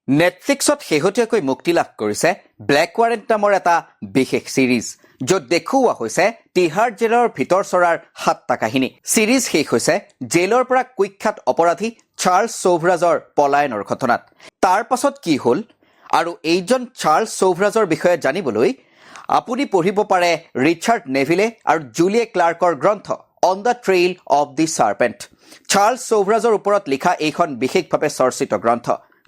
নেটফ্লিক্সত শেহতীয়াকৈ মুক্তি লাভ কৰিছে ব্লেক ৱাৰেণ্ট নামৰ এটা বিশেষ সিৰিজ য'ত দেখুওৱা হৈছে তিহাৰ জেলৰ ভিতৰ চৰাৰ 7টা কাহিনী। সিৰিজ শেষ হৈছে জেলৰ পৰা কুখ্যাত অপৰাধী চাৰ্লছ চৌভৰাজৰ পলায়নৰ ঘটনাত। তাৰ পাছত কি হ'ল আৰু এইজন চাৰ্লছ চৌভৰাজৰ বিষয়ে জানিবলৈ আপুনি পঢ়িব পাৰে ৰিচাৰ্ড নেভিলে আৰু জুলিয়ে ক্লাৰ্কৰ গ্ৰন্থ on the trail of the serpent. Charles চৌভৰাজৰ ওপৰত লিখা এইখন বিশেষভাৱে চৰ্চিত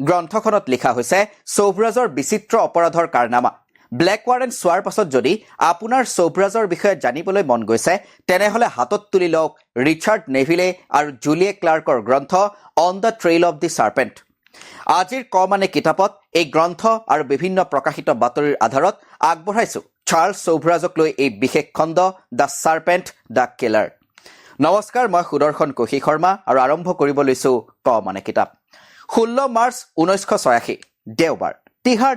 গ্ৰন্থখনত লিখা হৈছে চৌভৰাজৰ বিচিত্ৰ অপৰাধৰ কাৰনামা। ব্লেক ৱাৰেণ্ট চোৱাৰ পাছত যদি আপোনাৰ চৌভৰাজৰ বিষয়ে জানিবলৈ মন গৈছে তেনেহ'লে হাতত তুলি লওক ৰিচাৰ্ড নেভিলে আৰু জুলিয়ে ক্লাৰ্কৰ গ্ৰন্থ on the trail of the serpent. আজিৰ মানে কিতাপত এই গ্ৰন্থ আৰু বিভিন্ন প্ৰকাশিত বাতৰিৰ আধাৰত আগবঢ়াইছো চাৰ্লছ চৌভৰাজক লৈ এই বিশেষ খণ্ড দ্য চাৰ্পেণ্ট দ্য কিলাৰ। নমস্কাৰ, মই সুদৰ্শন কৌশিক শৰ্মা আৰু আৰম্ভ কৰিব লৈছো মানে কিতাপ। 16 মাৰ্চ 1986 দেওবাৰ। তিহাৰ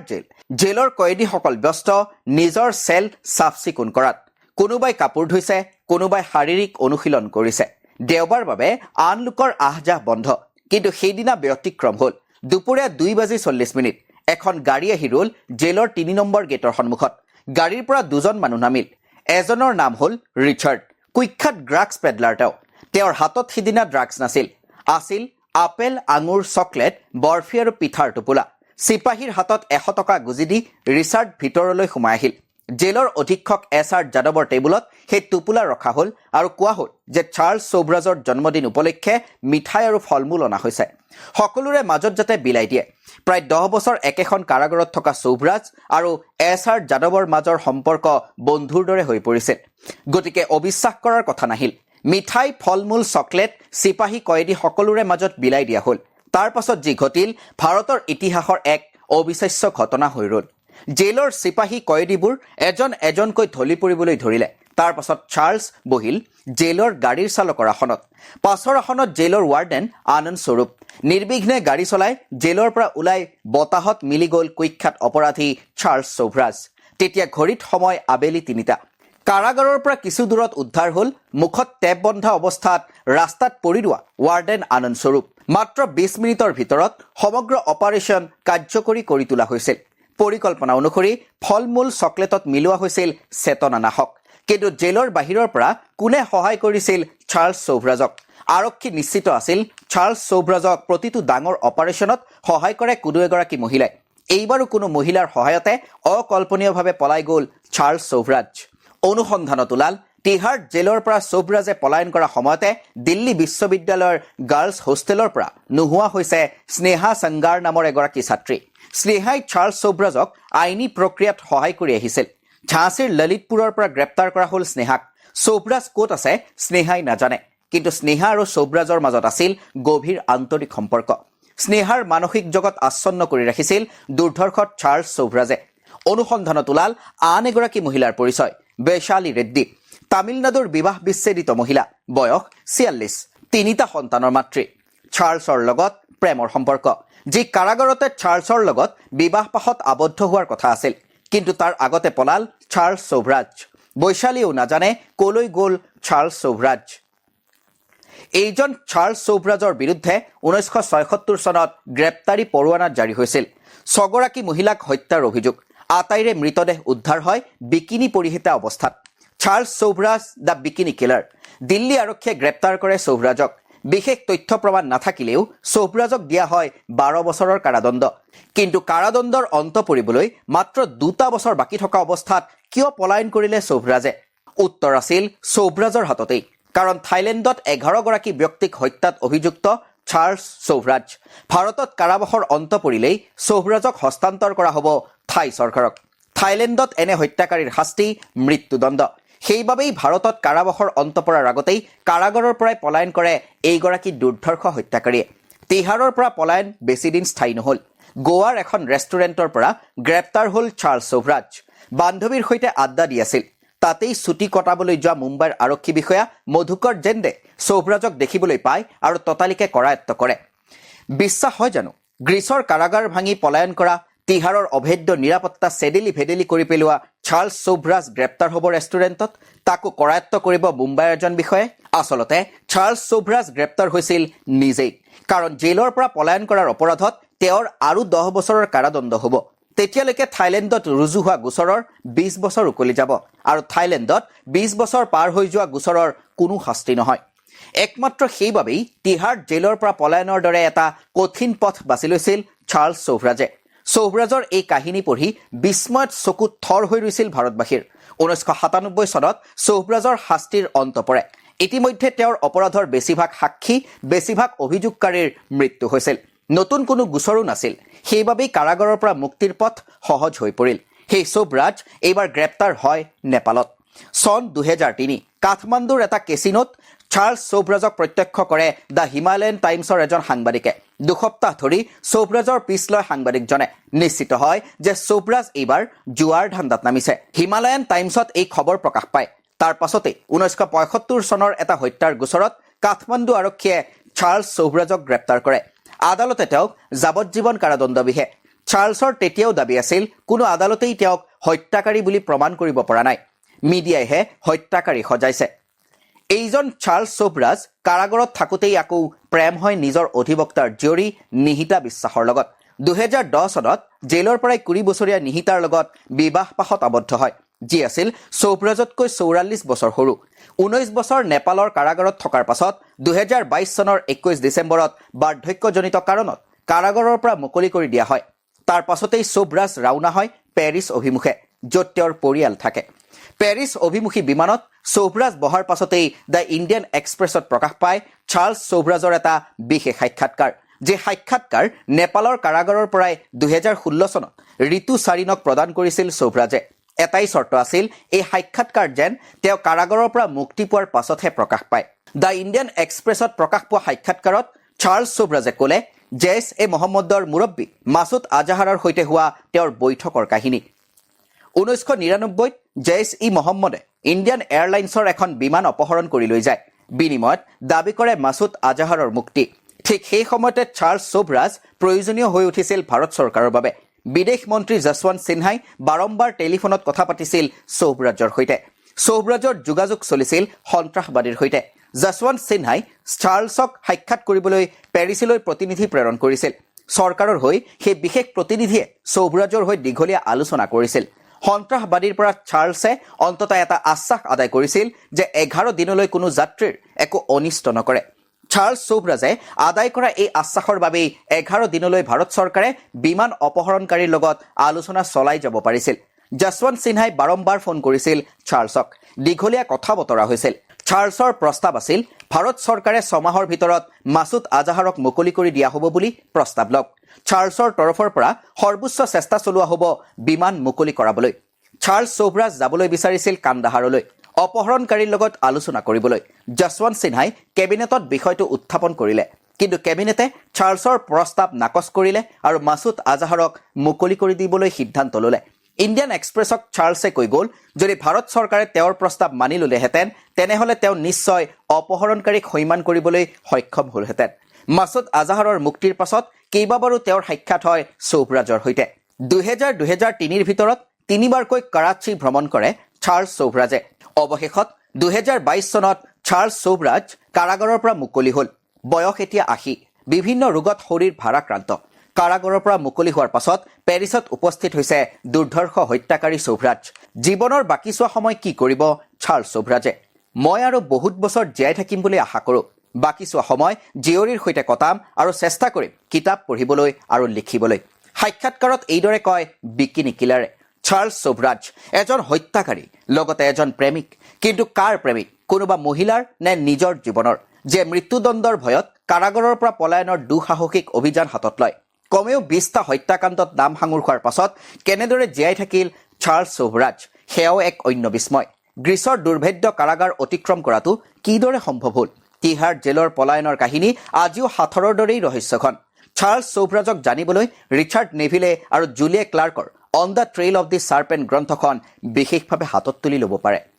জেলৰ কয়দীসকল ব্যস্ত নিজৰ চেল চাফ চিকুণ কৰাত। কোনোবাই কাপোৰ ধুইছে, কোনোবাই শাৰীৰিক অনুশীলন কৰিছে। দেওবাৰ বাবে আন লোকৰ আহযাহ বন্ধ। কিন্তু সেইদিনা ব্যতিক্ৰম হ'ল। দুপৰীয়া 2:40 এখন গাড়ী আহি ৰ'ল জেলৰ 3 নম্বৰ গেটৰ সন্মুখত। গাড়ীৰ পৰা দুজন মানুহ নামিল। এজনৰ নাম হ'ল ৰিচাৰ্ড, কুখ্যাত ড্ৰাগছ পেডলাৰ। তেওঁৰ হাতত সিদিনা ড্ৰাগছ নাছিল, আছিল আপেল, আঙুৰ, চকলেট, বৰফি আৰু পিঠাৰ টোপোলা। চিপাহীৰ হাতত 100 টকা গুজি দি ৰিচাৰ্ড ভিতৰলৈ সোমাই আহিল। জেলৰ অধীক্ষক SR যাদৱৰ টেবুলত সেই টোপোলা ৰখা হ'ল আৰু কোৱা হ'ল যে চাৰ্লছ চৌভৰাজৰ জন্মদিন উপলক্ষে মিঠাই আৰু ফল মূল অনা হৈছে। সকলোৰে মাজত যাতে বিলাই দিয়ে। প্ৰায় 10 বছৰ একেখন কাৰাগাৰত থকা চৌভৰাজ আৰু SR যাদৱৰ মাজৰ সম্পৰ্ক বন্ধুৰ দৰে হৈ পৰিছিল। গতিকে অবিশ্বাস কৰাৰ কথা নাহিল। মিঠাই, ফল মূল, চকলেট চিপাহী কয়দী সকলোৰে মাজত বিলাই দিয়া হ'ল। তাৰ পাছত যি ঘটিল ভাৰতৰ ইতিহাসৰ এক অবিশ্বাস্য ঘটনা হৈ ৰ'ল। জেলৰ চিপাহী কয়দীবোৰ এজন এজনকৈ ঢলি পৰিবলৈ ধৰিলে। তাৰ পাছত চাৰ্লছ বহিল জেলৰ গাড়ীৰ চালকৰ আসনত। পাছৰ আসনত জেলৰ ৱাৰ্ডেন আনন্দ স্বৰূপ। নিৰ্বিঘ্নে গাড়ী চলাই জেলৰ পৰা ওলাই বতাহত মিলি গ'ল কুখ্যাত অপৰাধী চাৰ্লছ চৌভৰাজ। তেতিয়া ঘড়ীত সময় আবেলি 3টা। কাৰাগাৰৰ পৰা কিছু দূৰত উদ্ধাৰ হ'ল মুখত টেপ বন্ধা অৱস্থাত ৰাস্তাত পৰি ৰোৱা ৱাৰ্ডেন আনন্দ স্বৰূপ। মাত্ৰ 20 মিনিটৰ ভিতৰত সমগ্ৰ অপাৰেশ্যন কাৰ্যকৰী কৰি তোলা হৈছিল। পৰিকল্পনা অনুসৰি ফল মূল চকলেটত মিলোৱা হৈছিল চেতনানাশক। কিন্তু জেলৰ বাহিৰৰ পৰা কোনে সহায় কৰিছিল চাৰ্লছ চৌভৰাজক? আৰক্ষী নিশ্চিত আছিল চাৰ্লছ চৌভৰাজক প্ৰতিটো ডাঙৰ অপাৰেশ্যনত সহায় কৰে কোনো এগৰাকী মহিলাই। এইবাৰো কোনো মহিলাৰ সহায়তে অকল্পনীয়ভাৱে পলাই গ'ল চাৰ্লছ চৌভৰাজ। অনুসন্ধানত ওলাল তিহাৰ জেলৰ পৰা চৌভৰাজে পলায়ন কৰা সময়তে দিল্লী বিশ্ববিদ্যালয়ৰ গাৰ্লছ হোষ্টেলৰ পৰা নোহোৱা হৈছে স্নেহা সংগাৰ নামৰ এগৰাকী ছাত্ৰী। স্নেহাই চাৰ্লছ চৌভৰাজক আইনী প্ৰক্ৰিয়াত সহায় কৰি আহিছিল। ঝাঁচীৰ ললিতপুৰৰ পৰা গ্ৰেপ্তাৰ কৰা হ'ল স্নেহাক। চৌভৰাজ ক'ত আছে স্নেহাই নাজানে, কিন্তু স্নেহা আৰু চৌভৰাজৰ মাজত আছিল গভীৰ আন্তৰিক সম্পৰ্ক। স্নেহাৰ মানসিক জগত আচ্ছন্ন কৰি ৰাখিছিল দুৰ্ধৰ্ষ চাৰ্লছ চৌভৰাজে। অনুসন্ধানত ওলাল আন এগৰাকী মহিলাৰ পৰিচয়, বৈশালী ৰেড্ডী। তামিলনাডুৰ বিবাহ বিচ্ছেদিত মহিলা, বয়স 46, 3টা সন্তানৰ মাতৃ। চাৰ্লছৰ লগত প্ৰেমৰ সম্পৰ্ক, যি কাৰাগাৰতে চাৰ্লছৰ লগত বিবাহ পাশত আবদ্ধ হোৱাৰ কথা আছিল। কিন্তু তাৰ আগতে পলাল চাৰ্লছ চৌভৰাজ। বৈশালীয়েও নাজানে কলৈ গ'ল চাৰ্লছ চৌভৰাজ। এইজন চাৰ্লছ চৌভৰাজৰ বিৰুদ্ধে 1976 চনত গ্ৰেপ্তাৰী পৰোৱানা জাৰি হৈছিল। 6 গৰাকী মহিলাক হত্যাৰ অভিযোগ। আটাইৰে মৃতদেহ উদ্ধাৰ হয় বিকিনি পৰিহিত অৱস্থাত। Charles Sobhraj the bikini killer. Delhi আৰক্ষীয়ে গ্ৰেপ্তাৰ কৰে চৌভৰাজক। বিশেষ তথ্য প্ৰমাণ নাথাকিলেও চৌভৰাজক দিয়া হয় 12 বছৰৰ কাৰাদণ্ড। কিন্তু কাৰাদণ্ডৰ অন্ত পৰিবলৈ মাত্ৰ 2টা বছৰ বাকী থকা অৱস্থাত কিয় পলায়ন কৰিলে চৌভৰাজে? উত্তৰ আছিল চৌভৰাজৰ হাততেই। কাৰণ থাইলেণ্ডত 11 গৰাকী ব্যক্তিক হত্যাত অভিযুক্ত চাৰ্লছ চৌভৰাজ। ভাৰতত কাৰাবাসৰ অন্ত পৰিলেই চৌভৰাজক হস্তান্তৰ কৰা হ'ব থাই চৰকাৰক। থাইলেণ্ডত এনে হত্যাকাৰীৰ শাস্তি মৃত্যুদণ্ড। সেইবাবেই ভাৰতত কাৰাবাসৰ অন্ত পৰাৰ আগতেই কাৰাগাৰৰ পৰাই পলায়ন কৰে এইগৰাকী দুৰ্ধৰ্ষ হত্যাকাৰীয়ে। তিহাৰৰ পৰা পলায়ন বেছিদিন স্থায়ী নহ'ল। গোৱাৰ এখন ৰেষ্টুৰেণ্টৰ পৰা গ্ৰেপ্তাৰ হ'ল চাৰ্লছ চৌভৰাজ। বান্ধৱীৰ সৈতে আড্ডা দি আছিল। তাতেই ছুটি কটাবলৈ যোৱা মুম্বাইৰ আৰক্ষী বিষয়া মধুকৰ জেণ্ডে চৌভৰাজক দেখিবলৈ পায় আৰু ততালিকে কৰায়ত্ব কৰে। বিশ্বাস হয় জানো? গ্ৰীচৰ কাৰাগাৰ ভাঙি পলায়ন কৰা, তিহাৰৰ অভেদ্য নিৰাপত্তা চেডেলি ভেডেলি কৰি পেলোৱা চাৰ্লছ চৌভৰাজ গ্ৰেপ্তাৰ হ'ব ৰেষ্টুৰেণ্টত। তাকো কৰায়ত্ব কৰিব মুম্বাইৰ এজন বিষয়াই। আচলতে চাৰ্লছ চৌভৰাজ গ্ৰেপ্তাৰ হৈছিল নিজেই। কাৰণ জেলৰ পৰা পলায়ন কৰাৰ অপৰাধত তেওঁৰ আৰু 10 বছৰৰ কাৰাদণ্ড হ'ব। তেতিয়ালৈকে থাইলেণ্ডত ৰুজু হোৱা গোচৰৰ 20 বছৰ উকলি যাব আৰু থাইলেণ্ডত 20 বছৰ পাৰ হৈ যোৱা গোচৰৰ কোনো শাস্তি নহয়। একমাত্ৰ সেইবাবেই তিহাৰ জেলৰ পৰা পলায়নৰ দৰে এটা কঠিন পথ বাছি লৈছিল চাৰ্লছ চৌভৰাজে। চৌভৰাজৰ এই কাহিনী পঢ়ি বিস্ময়ত চকু থৰ হৈ ৰৈছিল ভাৰতবাসীৰ। 1997 চনত চৌভৰাজৰ শাস্তিৰ অন্ত পৰে। ইতিমধ্যে তেওঁৰ অপৰাধৰ বেছিভাগ সাক্ষী, বেছিভাগ অভিযোগকাৰীৰ মৃত্যু হৈছিল। নতুন কোনো গোচৰো নাছিল। সেইবাবেই কাৰাগাৰৰ পৰা মুক্তিৰ পথ সহজ হৈ পৰিল। সেই চৌভৰাজ এইবাৰ গ্ৰেপ্তাৰ হয় নেপালত। চন 2003 কাঠমাণ্ডুৰ এটা কেচিনোত চাৰ্লছ চৌভৰাজক প্ৰত্যক্ষ কৰে দ্য হিমালয়ান টাইমছৰ এজন সাংবাদিকে। দুসপ্তাহ ধৰি চৌভৰাজৰ পিছ লয় সাংবাদিকজনে। নিশ্চিত হয় যে চৌভৰাজ এইবাৰ জুৱাৰ ধান্দাত নামিছে। হিমালয়ান টাইমছত এই খবৰ প্ৰকাশ পায়। তাৰ পাছতে 1975 চনৰ এটা হত্যাৰ গোচৰত কাঠমাণ্ডু আৰক্ষীয়ে চাৰ্লছ চৌভৰাজক গ্ৰেপ্তাৰ কৰে। আদালতে তেওঁক যাৱজ্জীৱন কাৰাদণ্ড বিহে। চাৰ্লছৰ তেতিয়াও দাবী আছিল কোনো আদালতেই তেওঁক হত্যাকাৰী বুলি প্ৰমাণ কৰিব পৰা নাই। মিডিয়াইহে হত্যাকাৰী সজাইছে। এইজন চাৰ্লছ চৌভৰাজ কাৰাগাৰত থাকোঁতেই আকৌ প্ৰেম হয় নিজৰ অধিবক্তাৰ জীয়ৰী নিহিতা বিশ্বাসৰ লগত। 2010 চনত জেলৰ পৰাই 20 বছৰীয়া নিহিতাৰ লগত বিবাহপাশত আবদ্ধ হয়, যি আছিল চৌভৰাজতকৈ 44 বছৰ সৰু। 19 বছৰ নেপালৰ কাৰাগাৰত থকাৰ পাছত 2022 চনৰ 21 ডিচেম্বৰত বাৰ্ধক্যজনিত কাৰণত কাৰাগাৰৰ পৰা মুকলি কৰি দিয়া হয়। তাৰ পাছতেই চৌভৰাজ ৰাওনা হয় পেৰিছ অভিমুখে, য'ত তেওঁৰ পৰিয়াল থাকে। পেৰিছ অভিমুখী বিমানত চৌভৰাজ বহাৰ পাছতেই দ্য ইণ্ডিয়ান এক্সপ্ৰেছত প্ৰকাশ পায় চাৰ্লছ চৌভৰাজৰ এটা বিশেষ সাক্ষাৎকাৰ। যে সাক্ষাৎকাৰ নেপালৰ কাৰাগাৰৰ পৰাই 2016 চনত ঋতু চাৰিনক প্ৰদান কৰিছিল চৌভৰাজে। এটাই চৰ্ত আছিল, এই সাক্ষাৎকাৰ যেন তেওঁ কাৰাগাৰৰ পৰা মুক্তি পোৱাৰ পাছতহে প্ৰকাশ পায়। দ্য ইণ্ডিয়ান এক্সপ্ৰেছত প্ৰকাশ পোৱা সাক্ষাৎকাৰত চাৰ্লছ চৌভৰাজে ক'লে জেইছ-এ-মহম্মদৰ মুৰব্বী মাছুদ আজাহাৰৰ সৈতে হোৱা তেওঁৰ বৈঠকৰ কাহিনী। 1999ত জেইছ-ই-মহম্মদে ইণ্ডিয়ান এয়াৰলাইন্সৰ এখন বিমান অপহৰণ কৰি লৈ যায়। বিনিময়ত দাবী কৰে মাছুদ আজাহাৰৰ মুক্তি। ঠিক সেই সময়তে চাৰ্লছ চৌভৰাজ প্ৰয়োজনীয় হৈ উঠিছিল ভাৰত চৰকাৰৰ বাবে। বিদেশ মন্ত্ৰী যশৱন্ত সিনহাই বাৰম্বাৰ টেলিফোনত কথা পাতিছিল চৌভৰাজৰ সৈতে। চৌভৰাজৰ যোগাযোগ চলিছিল সন্ত্ৰাসবাদীৰ সৈতে। যশৱন্ত সিনহাই চাৰ্লছক সাক্ষাৎ কৰিবলৈ পেৰিছলৈ প্ৰতিনিধি প্ৰেৰণ কৰিছিল। চৰকাৰৰ হৈ সেই বিশেষ প্ৰতিনিধিয়ে চৌভৰাজৰ হৈ দীঘলীয়া আলোচনা কৰিছিল। সন্ত্ৰাসবাদীৰ পৰা চাৰ্লছে অন্ততঃ এটা আশ্বাস আদায় কৰিছিল যে 11 দিনলৈ কোনো যাত্ৰীৰ একো অনিষ্ট নকৰে। চাৰ্লছ চৌভৰাজে আদায় কৰা এই আশ্বাসৰ বাবেই 11 দিনলৈ ভাৰত চৰকাৰে বিমান অপহৰণকাৰীৰ লগত আলোচনা চলাই যাব পাৰিছিল। যশৱন্ত সিনহাই বাৰম্বাৰ ফোন কৰিছিল চাৰ্লছক। দীঘলীয়া কথা বতৰা হৈছিল। চাৰ্লছৰ প্ৰস্তাৱ আছিল ভাৰত চৰকাৰে 6 মাহৰ ভিতৰত মাছুদ আজাহাৰক মুকলি কৰি দিয়া হ'ব বুলি প্ৰস্তাৱ লওক। চাৰ্লছৰ তৰফৰ পৰা সৰ্বোচ্চ চেষ্টা চলোৱা হ'ব বিমান মুকলি কৰাবলৈ। চাৰ্লছ চৌভৰাজ যাবলৈ বিচাৰিছিল কান্দাহাৰলৈ অপহৰণকাৰীৰ লগত আলোচনা কৰিবলৈ। যশৱন্ত সিনহাই কেবিনেটত বিষয়টো উত্থাপন কৰিলে, কিন্তু কেবিনেটে চাৰ্লছৰ প্ৰস্তাৱ নাকচ কৰিলে আৰু মাছুদ আজাহাৰক মুকলি কৰি দিবলৈ সিদ্ধান্ত ল'লে। ইণ্ডিয়ান এক্সপ্ৰেছক চাৰ্লছে কৈ গ'ল, যদি ভাৰত চৰকাৰে তেওঁৰ প্ৰস্তাৱ মানি ল'লেহেঁতেন তেনেহ'লে তেওঁ নিশ্চয় অপহৰণকাৰীক সৈমান কৰিবলৈ সক্ষম হ'লহেঁতেন। মাছুদ আজাহাৰৰ মুক্তিৰ পাছত কেইবাবাৰো তেওঁৰ সাক্ষাৎ হয় চৌভৰাজৰ সৈতে। 2000-2003ৰ ভিতৰত 3বাৰকৈ কৰাচী ভ্ৰমণ কৰে চাৰ্লছ চৌভৰাজে। অৱশেষত 2022 চনত চাৰ্লছ চৌভৰাজ কাৰাগাৰৰ পৰা মুকলি হ'ল। বয়স এতিয়া 80। বিভিন্ন ৰোগত শৰীৰ ভাৰাক্ৰান্ত। কাৰাগাৰৰ পৰা মুকলি হোৱাৰ পাছত পেৰিছত উপস্থিত হৈছে দুৰ্ধৰ্ষ হত্যাকাৰী চৌভৰাজ। জীৱনৰ বাকী চোৱা সময় কি কৰিব চাৰ্লছ চৌভৰাজে? মই আৰু বহুত বছৰ জীয়াই থাকিম বুলি আশা কৰোঁ। বাকী চোৱা সময় জীয়ৰীৰ সৈতে কটাম আৰু চেষ্টা কৰিম কিতাপ পঢ়িবলৈ আৰু লিখিবলৈ। সাক্ষাৎকাৰত এইদৰে কয় বিকিনি কিলাৰে। চাৰ্লছ চৌভৰাজ এজন হত্যাকাৰী, লগতে এজন প্ৰেমিক। কিন্তু কাৰ প্ৰেমিক? কোনোবা মহিলাৰ নে নিজৰ জীৱনৰ? যে মৃত্যুদণ্ডৰ ভয়ত কাৰাগাৰৰ পৰা পলায়নৰ দুঃসাহসিক অভিযান হাতত লয়। কমেও 20টা হত্যাকাণ্ডত নাম সাঙুৰ খোৱাৰ পাছত কেনেদৰে জীয়াই থাকিল চাৰ্লছ চৌভৰাজ, সেয়াও এক অন্য বিস্ময়। গ্ৰীচৰ দুৰ্ভেদ্য কাৰাগাৰ অতিক্ৰম কৰাটো কিদৰে সম্ভৱ হ'ল? তিহাৰ জেলৰ পলায়নৰ কাহিনী আজিও সাঁথৰৰ দৰেই ৰহস্যখন। চাৰ্লছ চৌভৰাজক জানিবলৈ ৰিচাৰ্ড নেভিলে আৰু জুলিয়ে ক্লাৰ্কৰ on the trail of the serpent গ্ৰন্থখন বিশেষভাৱে হাতত তুলি ল'ব পাৰে।